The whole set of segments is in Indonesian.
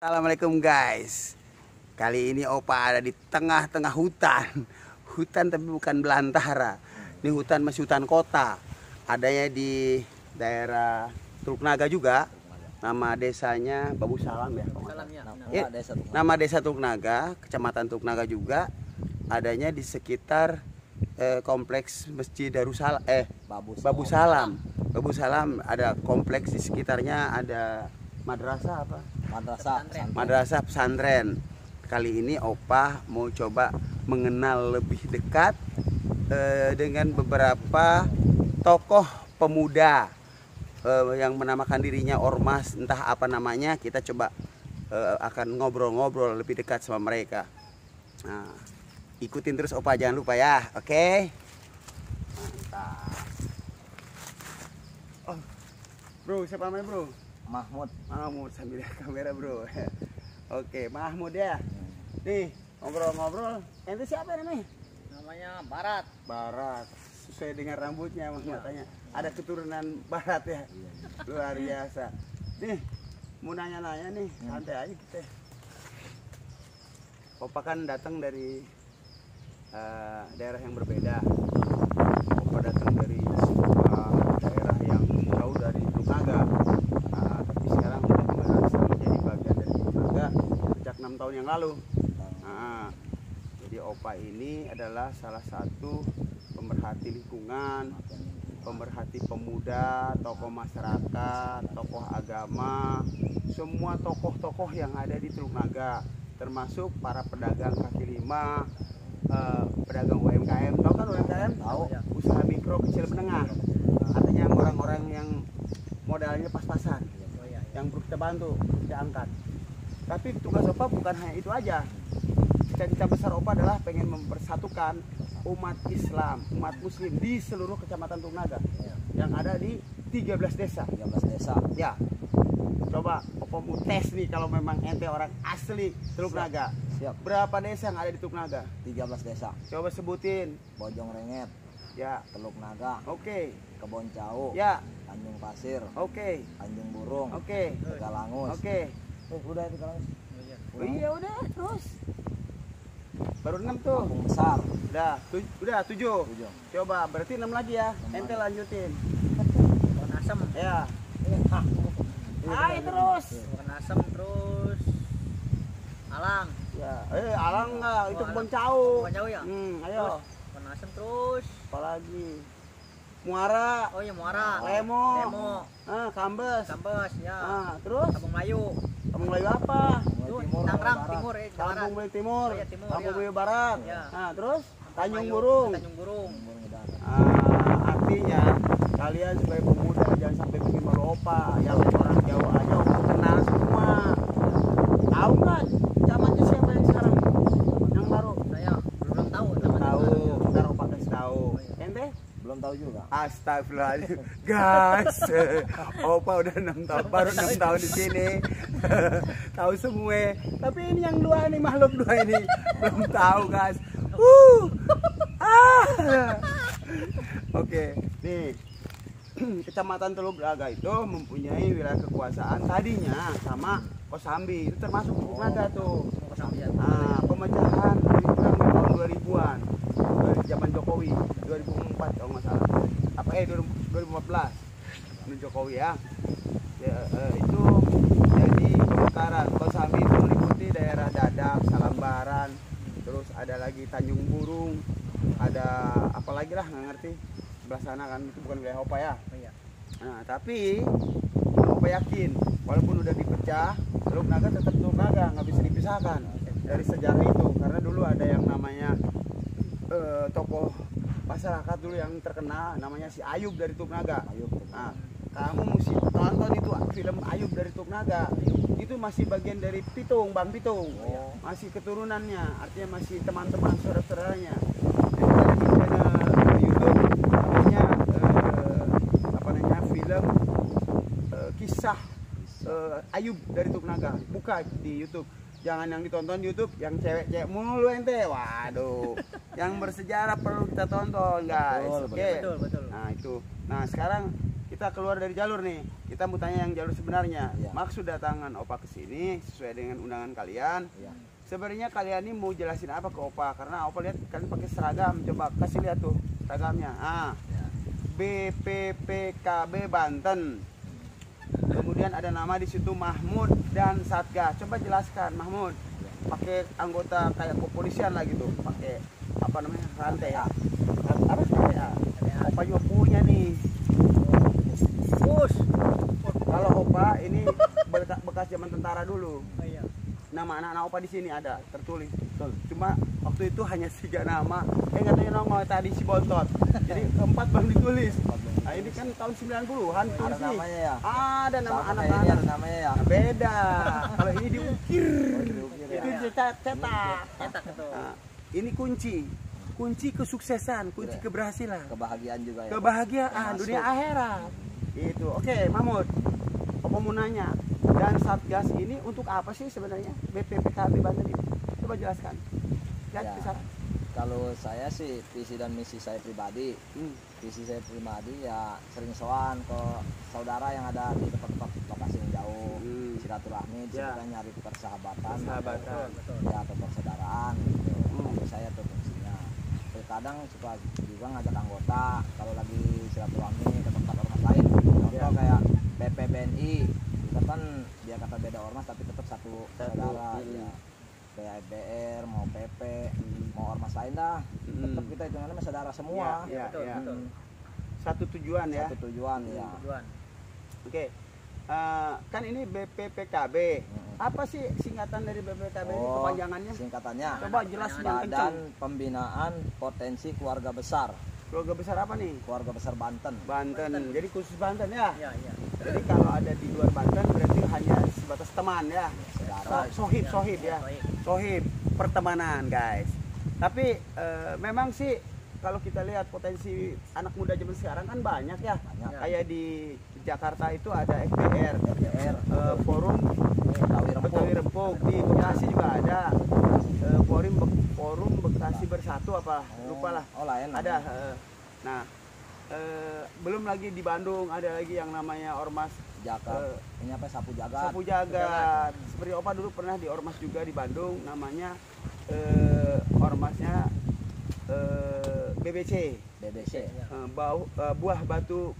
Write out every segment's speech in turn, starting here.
Assalamualaikum guys. Kali ini Opa ada di tengah-tengah hutan. Hutan tapi bukan belantara. Ini hutan masih hutan kota. Adanya di daerah Teluk Naga juga. Nama desanya Babu Salam ya. Nama desa Teluk Naga, Kecamatan Teluk Naga juga. Adanya di sekitar kompleks Masjid Darussalam Babu Salam. Babu Salam ada kompleks di sekitarnya, ada madrasah apa? Madrasah pesantren. Kali ini Opa mau coba mengenal lebih dekat dengan beberapa tokoh pemuda yang menamakan dirinya ormas, entah apa namanya. Kita coba akan ngobrol-ngobrol lebih dekat sama mereka. Nah, ikutin terus Opa, jangan lupa ya, oke? Mantap. Oh, bro, siapa namanya bro? Mahmud Sambil lihat kamera bro. Oke, Mahmud ya. Nih, ngobrol-ngobrol. Ente siapa namanya? namanya Barat. Barat. Sesuai dengan rambutnya, matanya. Ada keturunan Barat ya. Luar biasa. Nih, mau nanya-nanya nih, santai aja kita. Opa kan datang dari daerah yang berbeda. Opa datang dari daerah yang jauh dari Teluk Naga. Tapi sekarang merasa menjadi bagian dari Teluk Naga sejak 6 tahun yang lalu. Jadi Opa ini adalah salah satu pemerhati lingkungan, pemerhati pemuda, tokoh masyarakat, tokoh agama, semua tokoh-tokoh yang ada di Teluk Naga, termasuk para pedagang kaki lima, pedagang UMKM. Tahu kan UMKM? Tahu. Usaha mikro kecil menengah. Artinya orang-orang yang modalnya pas-pasan, yang perlu kita bantu, kita angkat. Tapi tugas Opa bukan hanya itu aja. Cita-cita besar Opa adalah pengen mempersatukan umat Islam, umat Muslim di seluruh Kecamatan Teluk Naga yang ada di 13 desa. 13 desa. Ya. Coba Opa mau tes nih, kalau memang ente orang asli Teluk Naga. Siap. Berapa desa yang ada di Teluk Naga? 13 desa. Coba sebutin. Bojong Renget, Ya. Teluk Naga, Oke. Kebon Cau, Ya. Tanjung Pasir, Oke. Tanjung Burung, Oke. Tegalangus. Oke. Udah Tegalangus. Oh, iya udah terus. Baru 6 tuh. Kampung Besar. Udah 7. 7. Coba berarti 6 lagi ya. Ente lanjutin. Asem Ya. Ayo terus. Asem terus Alang. Ya. Alang enggak? Itu Kebon Cau. Kebon Cau ya? Ayo. Asem terus. Apalagi? Muara. Oh iya Muara. Lemo. Kambes. Ya. Terus? Kampung Melayu. Kampung Melayu apa? Itu Tangerang Timur ya. Kampung Melayu Timur. Oh, iya, Timur, Kampung ya. Melayu Barat. Ya. Terus? Tanjung Mayu, Burung. Tanjung Burung. Artinya kalian sebagai pemuda jangan sampai bikin malu Opa. Yang orang jauh aja Opa kenal semua. Tahu nggak camatnya siapa yang sekarang? Yang baru? Saya belum tahu. Tahu. Ntar Opa kasih tahu. Ente? Belum tahu juga. Astagfirullahaladzim. Guys, Opa udah 6 tahun, baru 6 tahun di sini. Tahu semua. Tapi ini yang dua nih, makhluk dua ini belum tahu, guys. Oke, nih. Kecamatan Teluk Naga itu mempunyai wilayah kekuasaan tadinya sama Kosambi. Itu termasuk Teluk Naga tuh. Pemecahan di tahun 2000-an. Dari zaman Jokowi 2004 kalau nggak salah. 2014 menurut Jokowi ya. Itu jadi pemekaran. Kosambi itu meliputi daerah Dadap, Salambaran, terus ada lagi Tanjung Burung, ada apa lagi lah nggak ngerti. Sebelah sana kan itu bukan wilayah Opa ya. Nah, tapi Opa yakin walaupun udah dipecah, Teluk Naga tetap Teluk Naga, nggak bisa dipisahkan dari sejarah itu. Karena dulu ada yang namanya tokoh masyarakat dulu yang terkenal, namanya si Ayub dari Teluk Naga. Nah, kamu mesti tonton itu film Ayub dari Teluk Naga. Itu masih bagian dari Pitung, Bang Pitung. Masih keturunannya, artinya masih teman-teman saudara-saudaranya. Di YouTube namanya film kisah Ayub dari Teluk Naga. Buka di YouTube. Jangan yang ditonton di YouTube yang cewek-cewek mulu ente. Waduh. Yang bersejarah perlu kita tonton, guys. Oke. Betul. Nah, itu. Nah, sekarang kita keluar dari jalur nih. Kita mau tanya yang jalur sebenarnya. Iya. Maksud datangan Opa ke sini sesuai dengan undangan kalian. Iya. Sebenarnya kalian ini mau jelasin apa ke Opa? Karena Opa lihat kalian pakai seragam. Coba kasih lihat tuh seragamnya. Ya. BPPKB Banten. Kemudian ada nama di situ Mahmud dan Satgas. Coba jelaskan Mahmud. Pakai anggota kayak kepolisian lah gitu. Pakai apa namanya? Rantai ya. Apa sih ya? Opa juga punya nih. Push. Kalau Opa ini bekas zaman tentara dulu. Oh, iya. Nama anak-anak Opa di sini ada tertulis. Betul. Cuma waktu itu hanya 3 nama. Katanya nongol tadi si Bontot. Jadi keempat belum ditulis. Nah, ini kan tahun 90-an tuh Ada sih. namanya ya? Ada nama Sama kayak ini ada anak-anak. namanya ya. Nah, beda. Kalau ini diukir. Diukir ya. Itu cetak. Cetak itu. Nah, ini kunci. Kunci kesuksesan, kunci Iya. keberhasilan. Kebahagiaan juga ya. Kebahagiaan Termasuk. dunia akhirat. Itu. Oke, Mahmud. Apa mau nanya? Dan Satgas ini untuk apa sih sebenarnya? BPPKB Banten ini? Coba jelaskan. Lihat Ya. di sana. Kalau saya sih visi dan misi saya pribadi, visi saya pribadi ya sering sowan ke saudara yang ada di tempat-tempat lokasi yang jauh, silaturahmi, Ya. kita nyari persahabatan, Persahabatan. Betul. ya atau persaudaraan gitu. Itu saya tuh fungsinya. Terkadang suka juga ngajak anggota kalau lagi silaturahmi ke tempat ormas lain. Contoh Ya. kayak BPBNI, kita kan dia kata beda ormas tapi tetap satu saudara. Ya. Kayak FBR, mau PP, mau ormas lain dah, tetap kita hitungannya saudara semua. Ya, Betul, ya. betul. Satu tujuan ya. Satu tujuan ya. Tujuan. Oke. Kan ini BPPKB. Apa sih singkatan dari BPPKB ini? Oh, Kepanjangannya? singkatannya Coba jelasin yang Badan kencang. Pembinaan Potensi Keluarga Besar, Keluarga besar apa nih? Keluarga Besar Banten. Banten. Jadi khusus Banten ya. Iya, iya. Jadi kalau ada di luar Banten berarti hanya sebatas teman ya. Saudara. Sohib Iya, ya. Sohib, pertemanan guys. Tapi memang sih kalau kita lihat potensi anak muda zaman sekarang kan banyak ya. Banyak. Kayak di Jakarta itu ada FBR, FBR, Forum Betawi Rempuk. Betawi Rempuk, di Bekasi juga ada Forum Bekasi Bersatu apa, lupa lah. Oh lain. Ada. Nah, belum lagi di Bandung ada lagi yang namanya Ormas Jakarta. Ini apa Sapu Jagat. Sapu Jagat. Seperti Opa dulu pernah di Ormas juga di Bandung, namanya Ormasnya BBC, BBC. Buah Batu.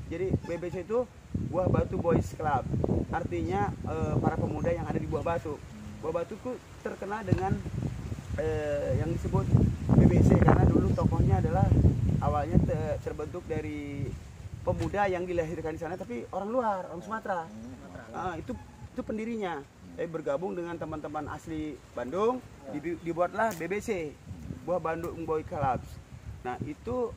Jadi BBC itu Buah Batu Boys Club. Artinya para pemuda yang ada di Buah Batu. Buah Batu itu terkenal dengan yang disebut BBC karena dulu tokohnya adalah awalnya terbentuk dari pemuda yang dilahirkan di sana tapi orang luar, orang Sumatera. Itu pendirinya. Bergabung dengan teman-teman asli Bandung, dibuatlah BBC, Buah Bandung Boy Club. Nah itu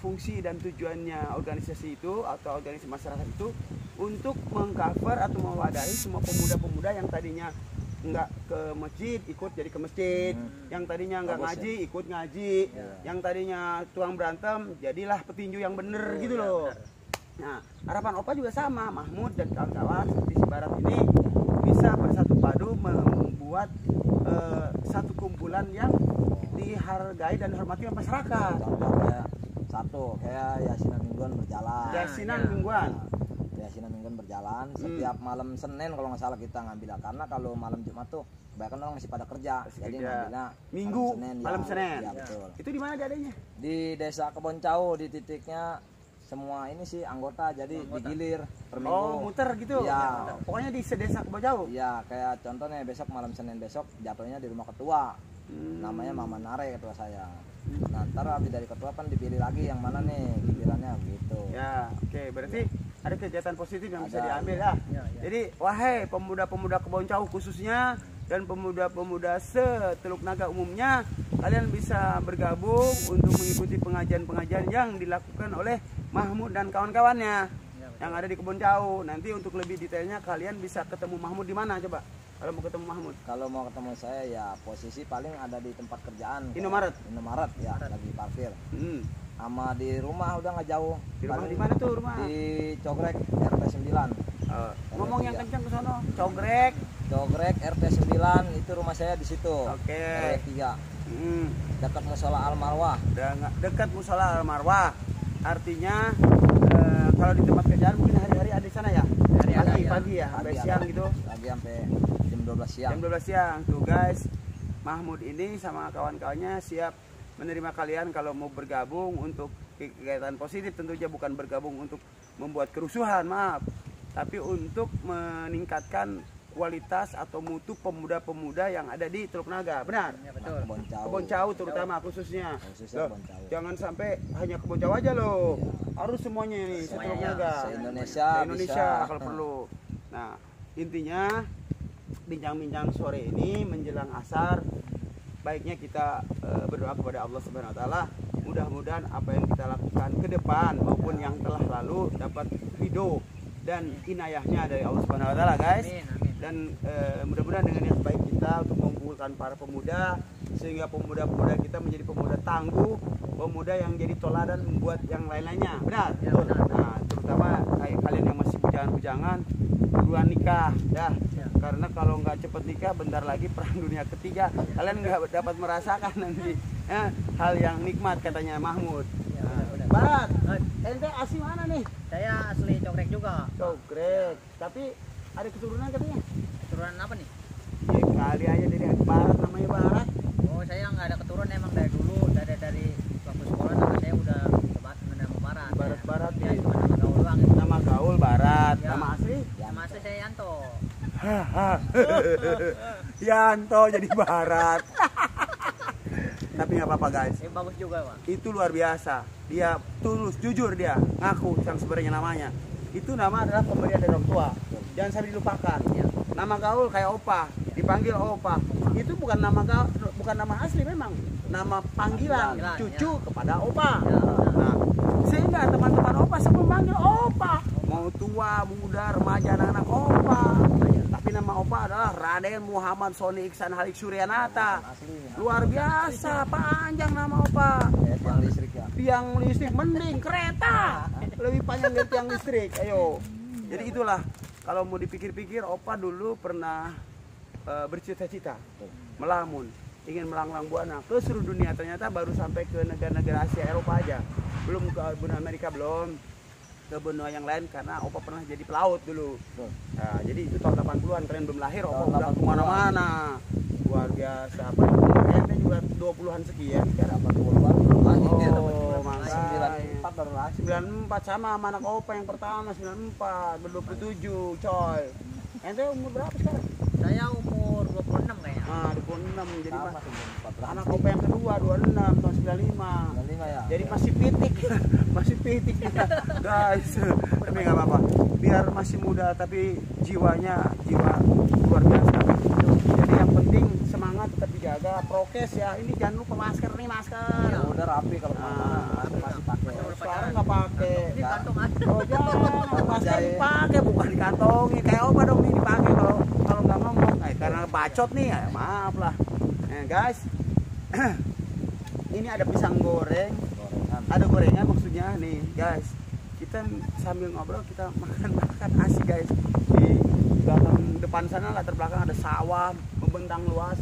fungsi dan tujuannya organisasi itu atau organisasi masyarakat itu untuk mengcover atau mewadahi semua pemuda-pemuda yang tadinya nggak ke masjid ikut jadi ke masjid, yang tadinya nggak Bagus, ngaji ikut ngaji, Ya. yang tadinya tukang berantem jadilah petinju yang bener gitu loh. Nah harapan Opa juga sama, Mahmud dan kawan-kawan seperti si Barat ini bisa bersatu padu membuat satu kumpulan yang dihargai dan dihormati oleh masyarakat. Contoh kayak satu kayak Yasinan Mingguan berjalan. Yasinan ya. mingguan. Yasinan Mingguan berjalan setiap malam Senin kalau nggak salah kita ngambil, karena kalau malam Jumat tuh kebanyakan orang masih pada kerja. Masih Jadi kerja. ngambilnya Minggu, malam ya. Senin. Ya, betul. Itu di mana adanya? Di Desa Keboncau di titiknya semua ini sih anggota, jadi digilir per minggu. Oh, muter gitu. Iya. Pokoknya di sedesa Kebojau. Iya, kayak contohnya besok malam Senin besok jatuhnya di rumah ketua. Namanya Mama Nare ketua saya. Nah, ntar habis dari ketua kan dipilih lagi yang mana nih gilirannya gitu. Ya, oke. Berarti ada kegiatan positif yang bisa Ada, diambil Ya, ya. ya. Jadi, wahai pemuda-pemuda Keboncau khususnya dan pemuda-pemuda seteluk naga umumnya, kalian bisa bergabung untuk mengikuti pengajian-pengajian yang dilakukan oleh Mahmud dan kawan-kawannya yang ada di Keboncau. Nanti untuk lebih detailnya kalian bisa ketemu Mahmud di mana coba? Kalau mau ketemu Mahmud. Kalau mau ketemu saya ya posisi paling ada di tempat kerjaan. Indomaret? Indomaret ya, lagi parkir. Hmm. Sama di rumah udah nggak jauh. Di rumah Paling di mana tuh rumah? Di Cogrek RT 9. Ngomong yang kencang ke sono. Cogrek. Cogrek RT 9 itu rumah saya di situ. Oke. RW 3. Hmm. Dekat musola Al Marwah. Dekat musola Al Marwah. Artinya kalau di tempat kerjaan mungkin hari-hari ada di sana ya. Hari ada, ya. Pagi ya, sampai Pagi siang ada. gitu. Lagi sampai jam 12 siang. Jam 12 siang tuh guys. Mahmud ini sama kawan-kawannya siap menerima kalian kalau mau bergabung untuk kegiatan positif, tentunya bukan bergabung untuk membuat kerusuhan, maaf, tapi untuk meningkatkan kualitas atau mutu pemuda-pemuda yang ada di Teluk Naga. Benar? Ya, betul. Kebon Cau terutama khususnya. Khususnya Loh, Kebon Cau. jangan sampai hanya Kebon Cau aja loh. Harus semuanya ini, Semuanya. Teluk Naga. Se-Indonesia Se-Indonesia bisa. kalau perlu. Nah, intinya bincang-bincang sore ini menjelang asar, baiknya kita berdoa kepada Allah Subhanahu wa taala, mudah-mudahan apa yang kita lakukan ke depan maupun yang telah lalu dapat ridho dan inayahnya dari Allah Subhanahu wa taala, guys. Amin, amin. Dan mudah-mudahan dengan niat baik kita untuk mengumpulkan para pemuda sehingga pemuda-pemuda kita menjadi pemuda tangguh, pemuda yang jadi toladan membuat yang lain-lainnya. Benar? Ya, benar. Nah, terutama kayak kalian yang masih bujangan-bujangan, buruan nikah ya. Ya. Karena kalau nggak cepet nikah, bentar lagi perang dunia ketiga, kalian nggak dapat merasakan nanti hal yang nikmat, katanya Mahmud. Ya, Nah, benar. Barat, Eh, ente asli mana nih? Saya asli Cokrek juga. Cogrek, tapi ada keturunan katanya. Keturunan apa nih? Ya kali aja dari Barat, namanya Barat. Oh, saya nggak ada keturunan emang dari dulu, dari waktu sekolah nama saya udah nama Barat. Barat-barat Ya, ya. cuma nama gaul doang itu. Nama gaul Barat, Ya. nama asli Nama asli saya Yanto. Yanto jadi Barat. Tapi nggak apa-apa guys, Bagus juga, Pak. itu luar biasa. Dia tulus, jujur dia ngaku yang sebenarnya namanya. Itu nama adalah pemberian dari orang tua. Jangan sampai dilupakan. Ya. Nama gaul kayak Opa, dipanggil Opa. Itu bukan nama gaul, bukan nama asli memang. Nama panggilan Panggilan, cucu kepada Opa. Ya, benar. Nah, sehingga teman-teman Opa semua manggil Opa. Mau tua, muda, remaja, anak-anak Opa. Tapi nama Opa adalah Raden Muhammad Soni Iksan Halik Suryanata. Asli. Luar biasa, panjang nama Opa. Kayak tiang listrik ya. Tiang listrik mending kereta. Lebih panjang dari tiang listrik. Ayo. Jadi itulah, kalau mau dipikir-pikir, Opa dulu pernah bercita-cita melamun, ingin melanglang buana ke seluruh dunia. Ternyata baru sampai ke negara-negara Asia, Eropa aja, belum ke benua Amerika, belum ke benua yang lain karena Opa pernah jadi pelaut dulu. Betul. Nah, jadi itu tahun 80-an, kalian belum lahir, Opa Tahun udah 80-an. kemana-mana. Luar biasa. Kayaknya juga 20-an sekian sekarang. 80-an belum lahir dia. Oh, makanya. 94 baru lahir. 94 sama anak Opa yang pertama 94, ber-27 coy. Ente umur berapa sekarang? Saya umur 26 kayaknya. Ah, 26. Jadi Sama mas, 94 anak Opa yang kedua 26 tahun 95. 95 ya. Jadi masih pitik. Masih pitik kita, guys. Tapi nggak apa-apa. Biar masih muda tapi jiwanya jiwa luar biasa. Jadi yang penting semangat tetap dijaga, prokes ya. Ini jangan lupa masker nih, masker. Ya udah rapi kalau Ah, masih pakai. Sekarang nggak pakai. Ini kantong aja. Oh jangan, masker Jahit. dipakai bukan dikantongin. Kayak Opa dong nih dipakai kalau nggak ngomong. Karena bacot nih ya, maaf lah. Nah, guys, ini ada pisang goreng, Gorengan. ada gorengan maksudnya nih, guys. Kita sambil ngobrol kita makan asik guys. Di belakang depan sana latar belakang ada sawah membentang luas.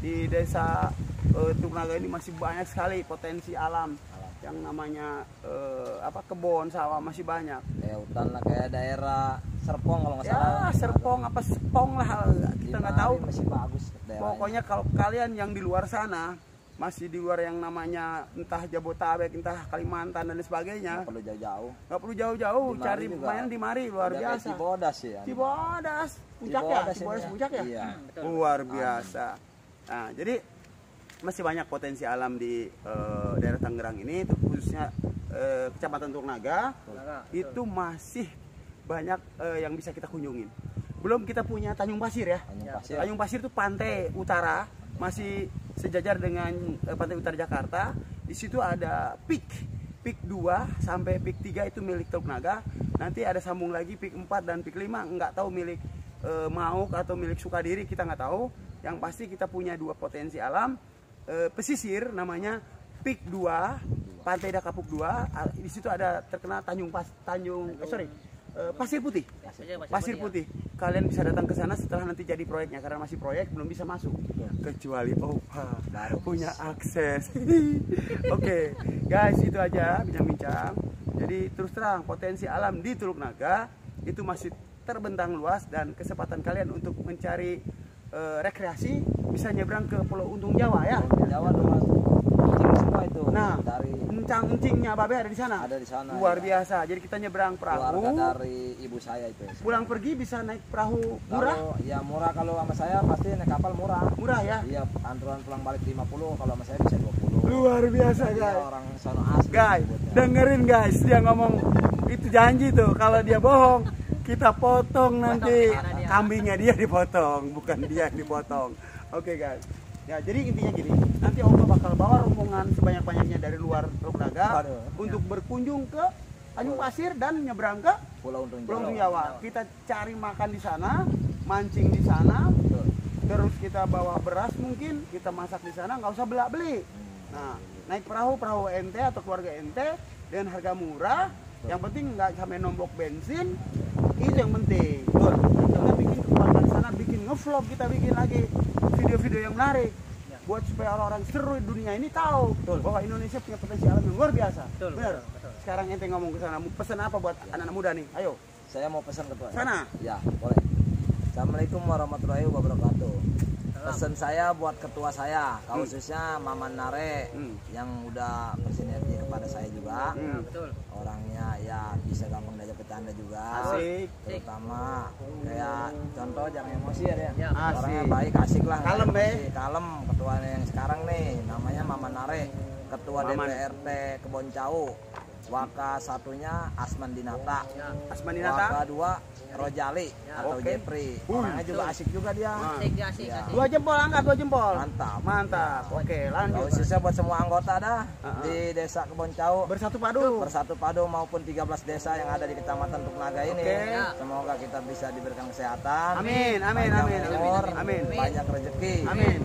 Di desa Teluk Naga ini masih banyak sekali potensi alam. Yang namanya kebun sawah masih banyak. Kayak hutan lah, kayak daerah Serpong kalau nggak Ya salah. Serpong apa Sepong lah, kita nggak tahu. Masih bagus daerahnya. Pokoknya kalau kalian yang di luar sana, masih di luar yang namanya entah Jabotabek, entah Kalimantan dan sebagainya, nggak perlu jauh-jauh. nggak perlu jauh-jauh, Di Mari cari juga. main di Mari, luar Ada kayak biasa. Cibodas ya. Cibodas, puncak ya, Cibodas ini Cibodas ya. puncak ya, Iya. Betul. luar biasa. Nah, jadi masih banyak potensi alam di daerah Tangerang ini, itu khususnya Kecamatan Teluk Naga, Betul. itu masih banyak yang bisa kita kunjungin. Belum kita punya Tanjung Pasir ya. Tanjung Ya. Pasir. Tanjung Pasir itu pantai utara, masih sejajar dengan pantai utara Jakarta. Di situ ada Pik 2 sampai Pik 3 itu milik Teluk Naga. Nanti ada sambung lagi Pik 4 dan Pik 5, nggak tahu milik Mauk atau milik Sukadiri, kita nggak tahu. Yang pasti kita punya dua potensi alam pesisir, namanya Pik 2, Pantai Dakapuk 2. Di situ ada terkenal Pasir Putih. Pasir Putih. Kalian bisa datang ke sana setelah nanti jadi proyeknya, karena masih proyek belum bisa masuk. Kecuali Opa punya akses. Oke, guys, itu aja bincang-bincang. Jadi terus terang potensi alam di Teluk Naga itu masih terbentang luas, dan kesempatan kalian untuk mencari rekreasi bisa nyebrang ke Pulau Untung Jawa ya. Jawa tuh Mas. Kucing semua itu. Nah, dari encang-encingnya Babe ada di sana. ada di sana. Luar ya. biasa. Jadi kita nyebrang Keluarga perahu. dari ibu saya itu. Pulang pergi bisa naik perahu murah. Kalau ya murah, kalau sama saya pasti naik kapal murah. Murah ya. Iya, anturan pulang balik 50, kalau sama saya bisa 20. Luar biasa Dia guys. orang sono asli. Guys, sebutnya. dengerin guys, dia ngomong itu janji tuh, kalau dia bohong kita potong nanti kambingnya dia dipotong, bukan dia yang dipotong. Oke guys. Ya, jadi intinya gini, nanti Om bakal bawa rombongan sebanyak-banyaknya dari luar Teluk Naga Aduh. untuk berkunjung ke Tanjung Pasir dan nyebrang ke Pulau Untung Pulau Jawa. Untung Jawa. Kita cari makan di sana, mancing di sana, Betul. terus kita bawa beras mungkin, kita masak di sana, nggak usah beli. Nah, naik perahu ente atau keluarga ente dengan harga murah, yang penting nggak sampai nombok bensin, itu yang penting. Kita bikin kegiatan di sana, bikin ngevlog, kita bikin lagi video-video yang menarik, buat supaya orang-orang seru di dunia ini tahu bahwa Indonesia punya potensi alam yang luar biasa. Betul, Benar. betul. Sekarang ente ngomong ke sana, mau pesan apa buat anak-anak muda nih? Ayo. Saya mau pesan ketua. Sana. Ya, boleh. Assalamualaikum warahmatullahi wabarakatuh. Pesan saya buat ketua saya, khususnya Maman Nare yang udah bersinergi kepada saya juga. Ya, betul. Orangnya ya bisa gampang diajak bercanda juga. Asik. Terutama kayak contoh jangan emosi ya. Ya, Orangnya asik. baik, asik lah. nggak Kalem, emosi. Kalem. Ketuanya yang sekarang nih namanya Maman Nare, ketua Maman. DPRT Kebon Cau. Waka satunya Asman Dinata. Ya. Asmaninata. Waka dua Rojali atau Oke. Jepri. Orangnya juga asik juga dia. Asik, dia asik, Ya. asik. 2 jempol, angkat 2 jempol. Mantap. Mantap. Oke, lanjut. Khususnya buat semua anggota dah di Desa Kebon Cau. Bersatu padu. Bersatu padu maupun 13 desa yang ada di Kecamatan Teluk Naga ini. Oke. Semoga kita bisa diberikan kesehatan. Amin, amin, panjang amin, umur, amin. banyak rezeki. Amin.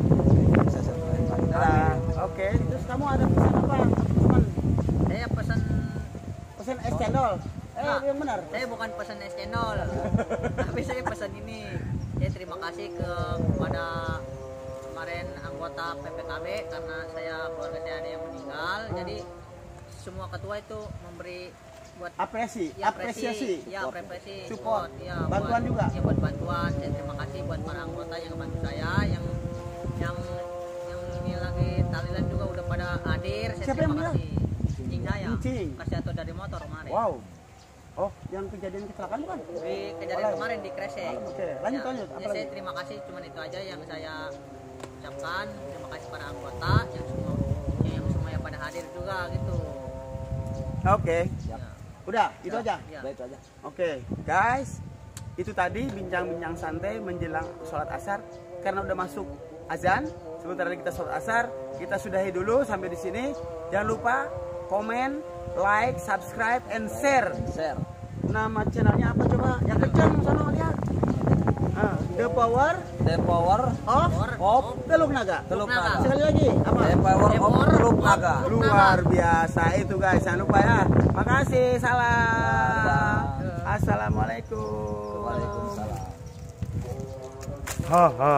Bisa sesuai Amin. Dadah. Oke, terus kamu ada pesan apa? Teman, Saya pesan, pesan es cendol. Nah, Yang benar. saya bukan pesan es cendol, tapi saya pesan ini. Saya terima kasih kepada kemarin anggota PPKB karena keluarga saya ada yang meninggal. Jadi semua ketua itu memberi buat Apresiasi. Ya, apresiasi, Support. ya, Bantuan juga. Ya, buat bantuan. Saya terima kasih buat para anggota yang bantu saya, yang ini lagi tahlilan juga udah pada hadir. Saya Siapa yang terima bilang? kasih. Cing saya. Cing. Kasih atau dari motor kemarin. Wow. Oh, yang kejadian kecelakaan bukan? Di kejadian kemarin di Kresek. Oke, lanjut, Ya, lanjut. ya, Apa saya lagi? terima kasih, cuman itu aja yang saya ucapkan. Terima kasih para anggota yang semuanya pada hadir juga gitu. Oke. Siap. Ya. Udah, itu Ya, aja. ya. Udah itu aja. Oke, guys. Itu tadi bincang-bincang santai menjelang sholat asar, karena udah masuk azan. Sebentar lagi kita sholat asar. Kita sudahi dulu sampai di sini. Jangan lupa komen, like, subscribe, and share. Share. Nama channelnya apa coba? Yang kencang sana lihat. The Power The Power of Teluk Naga. Teluk Naga. Sekali lagi apa? The Power of Teluk Naga. Luar biasa itu guys. Jangan lupa ya. Makasih. Salam. Dadah. Assalamualaikum. Waalaikumsalam. Ha ha.